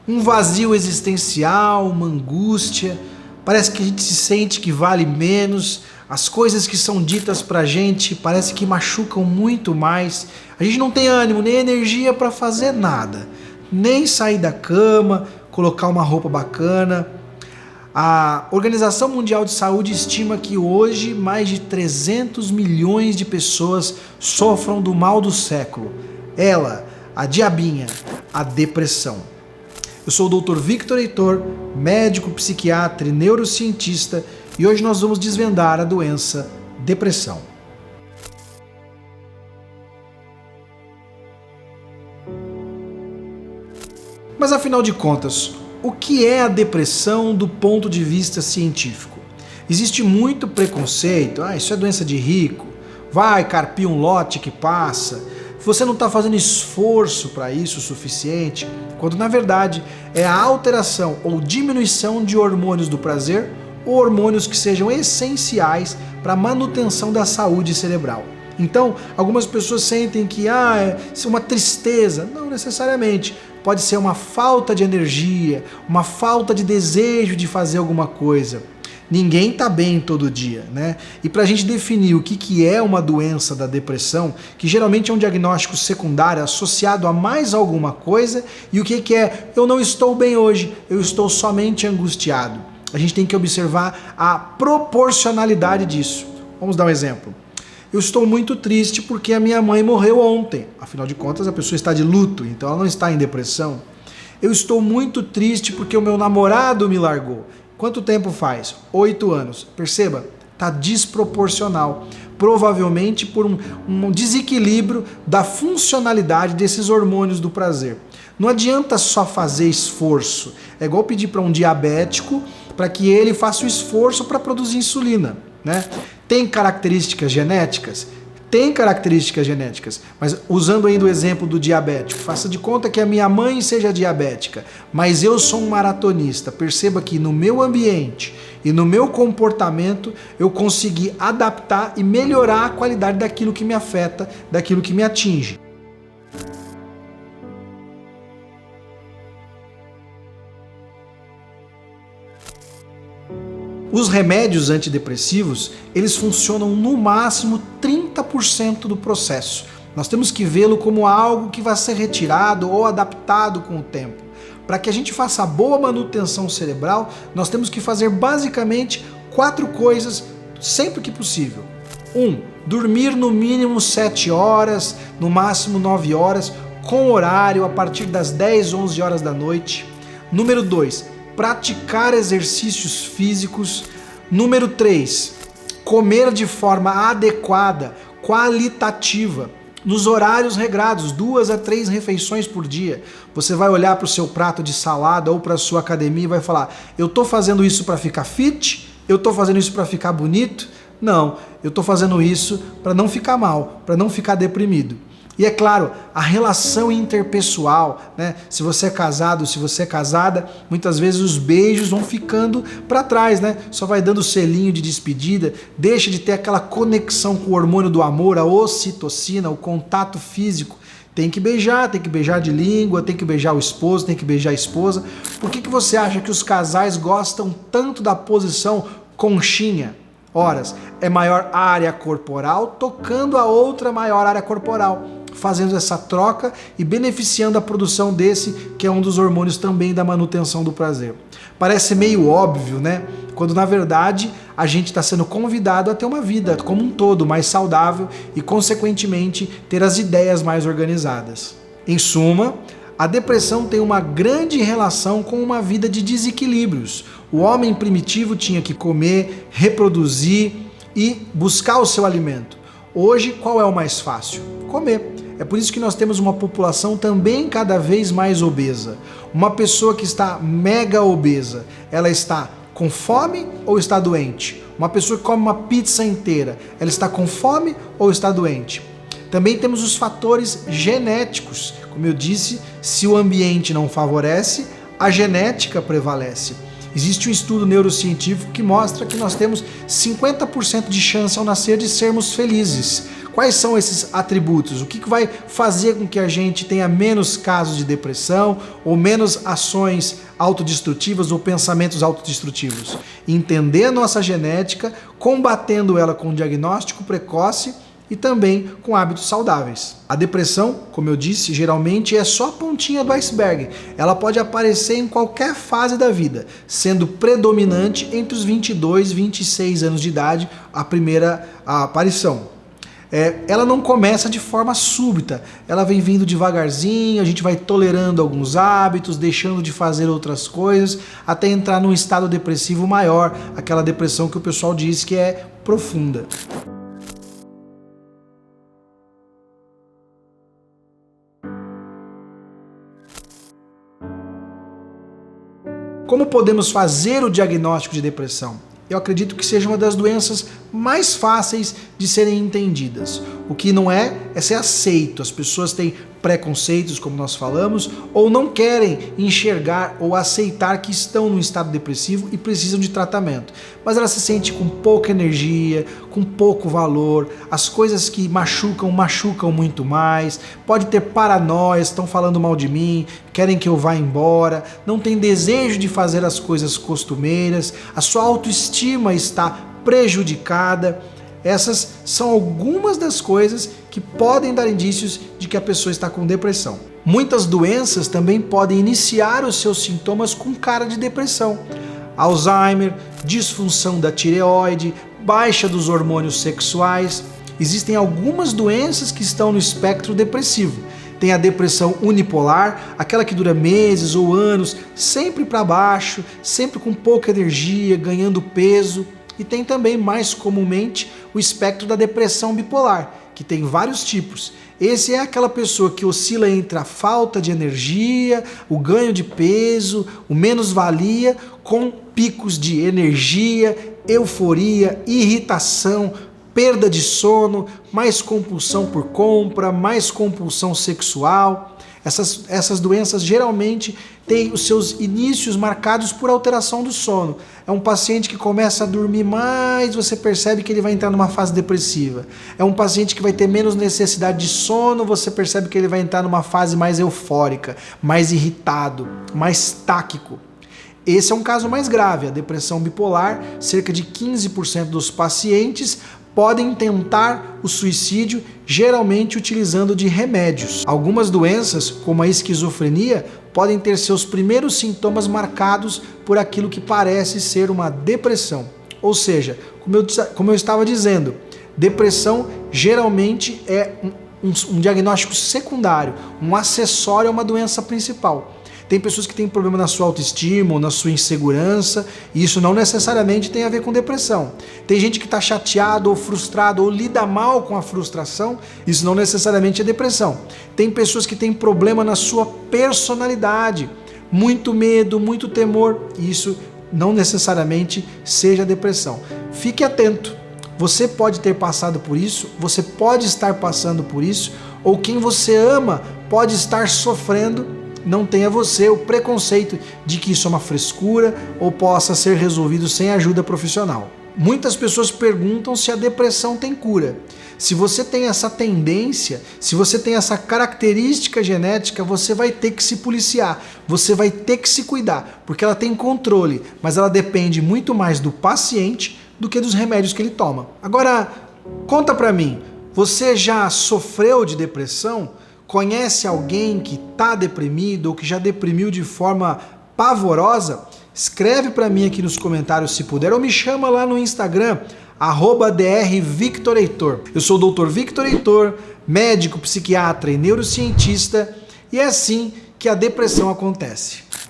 Um vazio existencial, uma angústia, parece que a gente se sente que vale menos, as coisas que são ditas pra gente parece que machucam muito mais, a gente não tem ânimo nem energia para fazer nada, nem sair da cama, colocar uma roupa bacana. A Organização Mundial de Saúde estima que hoje mais de 300 milhões de pessoas sofram do mal do século. Ela, a diabinha, a depressão. Eu sou o Dr. Victor Heitor, médico, psiquiatra e neurocientista, e hoje nós vamos desvendar a doença depressão. Mas afinal de contas, o que é a depressão do ponto de vista científico? Existe muito preconceito, isso é doença de rico, vai carpir um lote que passa, você não está fazendo esforço para isso o suficiente, quando na verdade é a alteração ou diminuição de hormônios do prazer ou hormônios que sejam essenciais para a manutenção da saúde cerebral. Então, algumas pessoas sentem que é uma tristeza. Não necessariamente. Pode ser uma falta de energia, uma falta de desejo de fazer alguma coisa. Ninguém está bem todo dia, né? E para a gente definir o que é uma doença da depressão, que geralmente é um diagnóstico secundário associado a mais alguma coisa, e o que é eu não estou bem hoje, eu estou somente angustiado. A gente tem que observar a proporcionalidade disso. Vamos dar um exemplo. Eu estou muito triste porque a minha mãe morreu ontem. Afinal de contas, a pessoa está de luto, então ela não está em depressão. Eu estou muito triste porque o meu namorado me largou. Quanto tempo faz? 8 anos. Perceba, está desproporcional. Provavelmente por um desequilíbrio da funcionalidade desses hormônios do prazer. Não adianta só fazer esforço. É igual pedir para um diabético para que ele faça o esforço para produzir insulina, né? Tem características genéticas? Tem características genéticas, mas usando ainda o exemplo do diabético, faça de conta que a minha mãe seja diabética, mas eu sou um maratonista. Perceba que no meu ambiente e no meu comportamento eu consegui adaptar e melhorar a qualidade daquilo que me afeta, daquilo que me atinge. Os remédios antidepressivos, eles funcionam no máximo 30% do processo. Nós temos que vê-lo como algo que vai ser retirado ou adaptado com o tempo. Para que a gente faça a boa manutenção cerebral, nós temos que fazer basicamente 4 coisas sempre que possível. 1. Dormir no mínimo 7 horas, no máximo 9 horas, com horário a partir das 10, 11 horas da noite. Número 2. Praticar exercícios físicos. Número 3, comer de forma adequada, qualitativa, nos horários regrados, 2 a 3 refeições por dia. Você vai olhar para o seu prato de salada ou para a sua academia e vai falar, eu estou fazendo isso para ficar fit? Eu estou fazendo isso para ficar bonito? Não, eu estou fazendo isso para não ficar mal, para não ficar deprimido. E é claro, a relação interpessoal, né? Se você é casado, se você é casada, muitas vezes os beijos vão ficando para trás, né? Só vai dando selinho de despedida, deixa de ter aquela conexão com o hormônio do amor, a ocitocina, o contato físico. Tem que beijar de língua, tem que beijar o esposo, tem que beijar a esposa. Por que você acha que os casais gostam tanto da posição conchinha? Horas, é maior área corporal tocando a outra maior área corporal, fazendo essa troca e beneficiando a produção desse, que é um dos hormônios também da manutenção do prazer. Parece meio óbvio, né? Quando na verdade a gente está sendo convidado a ter uma vida como um todo mais saudável e consequentemente ter as ideias mais organizadas. Em suma, a depressão tem uma grande relação com uma vida de desequilíbrios. O homem primitivo tinha que comer, reproduzir e buscar o seu alimento. Hoje, qual é o mais fácil? Comer. É por isso que nós temos uma população também cada vez mais obesa. Uma pessoa que está mega obesa, ela está com fome ou está doente? Uma pessoa que come uma pizza inteira, ela está com fome ou está doente? Também temos os fatores genéticos. Como eu disse, se o ambiente não favorece, a genética prevalece. Existe um estudo neurocientífico que mostra que nós temos 50% de chance ao nascer de sermos felizes. Quais são esses atributos? O que vai fazer com que a gente tenha menos casos de depressão ou menos ações autodestrutivas ou pensamentos autodestrutivos? Entender a nossa genética, combatendo ela com diagnóstico precoce e também com hábitos saudáveis. A depressão, como eu disse, geralmente é só a pontinha do iceberg. Ela pode aparecer em qualquer fase da vida, sendo predominante entre os 22 e 26 anos de idade, a primeira aparição. Ela não começa de forma súbita, ela vem vindo devagarzinho, a gente vai tolerando alguns hábitos, deixando de fazer outras coisas, até entrar num estado depressivo maior, aquela depressão que o pessoal diz que é profunda. Como podemos fazer o diagnóstico de depressão? Eu acredito que seja uma das doenças mais fáceis de serem entendidas. O que não é ser aceito. As pessoas têm preconceitos, como nós falamos, ou não querem enxergar ou aceitar que estão num estado depressivo e precisam de tratamento. Mas ela se sente com pouca energia, com pouco valor, as coisas que machucam muito mais, pode ter paranoia, estão falando mal de mim, querem que eu vá embora, não tem desejo de fazer as coisas costumeiras, a sua autoestima está prejudicada. Essas são algumas das coisas que podem dar indícios de que a pessoa está com depressão. Muitas doenças também podem iniciar os seus sintomas com cara de depressão. Alzheimer, disfunção da tireoide, baixa dos hormônios sexuais. Existem algumas doenças que estão no espectro depressivo. Tem a depressão unipolar, aquela que dura meses ou anos, sempre para baixo, sempre com pouca energia, ganhando peso. E tem também, mais comumente, o espectro da depressão bipolar, que tem vários tipos. Esse é aquela pessoa que oscila entre a falta de energia, o ganho de peso, o menos-valia, com picos de energia, euforia, irritação, perda de sono, mais compulsão por compra, mais compulsão sexual. Essas doenças geralmente têm os seus inícios marcados por alteração do sono. É um paciente que começa a dormir mais, você percebe que ele vai entrar numa fase depressiva. É um paciente que vai ter menos necessidade de sono, você percebe que ele vai entrar numa fase mais eufórica, mais irritado, mais táquico. Esse é um caso mais grave, a depressão bipolar. Cerca de 15% dos pacientes podem tentar o suicídio, geralmente utilizando de remédios. Algumas doenças, como a esquizofrenia, podem ter seus primeiros sintomas marcados por aquilo que parece ser uma depressão. Ou seja, como eu estava dizendo, depressão geralmente é um diagnóstico secundário, um acessório a uma doença principal. Tem pessoas que têm problema na sua autoestima ou na sua insegurança, e isso não necessariamente tem a ver com depressão. Tem gente que está chateado ou frustrado ou lida mal com a frustração, isso não necessariamente é depressão. Tem pessoas que têm problema na sua personalidade, muito medo, muito temor, e isso não necessariamente seja depressão. Fique atento, você pode ter passado por isso, você pode estar passando por isso, ou quem você ama pode estar sofrendo. Não tenha você o preconceito de que isso é uma frescura ou possa ser resolvido sem ajuda profissional. Muitas pessoas perguntam se a depressão tem cura. Se você tem essa tendência, se você tem essa característica genética, você vai ter que se policiar, você vai ter que se cuidar, porque ela tem controle, mas ela depende muito mais do paciente do que dos remédios que ele toma. Agora, conta pra mim, você já sofreu de depressão? Conhece alguém que está deprimido ou que já deprimiu de forma pavorosa? Escreve para mim aqui nos comentários se puder, ou me chama lá no Instagram, @drvictorheitor. Eu sou o Dr. Victor Heitor, médico, psiquiatra e neurocientista, e é assim que a depressão acontece.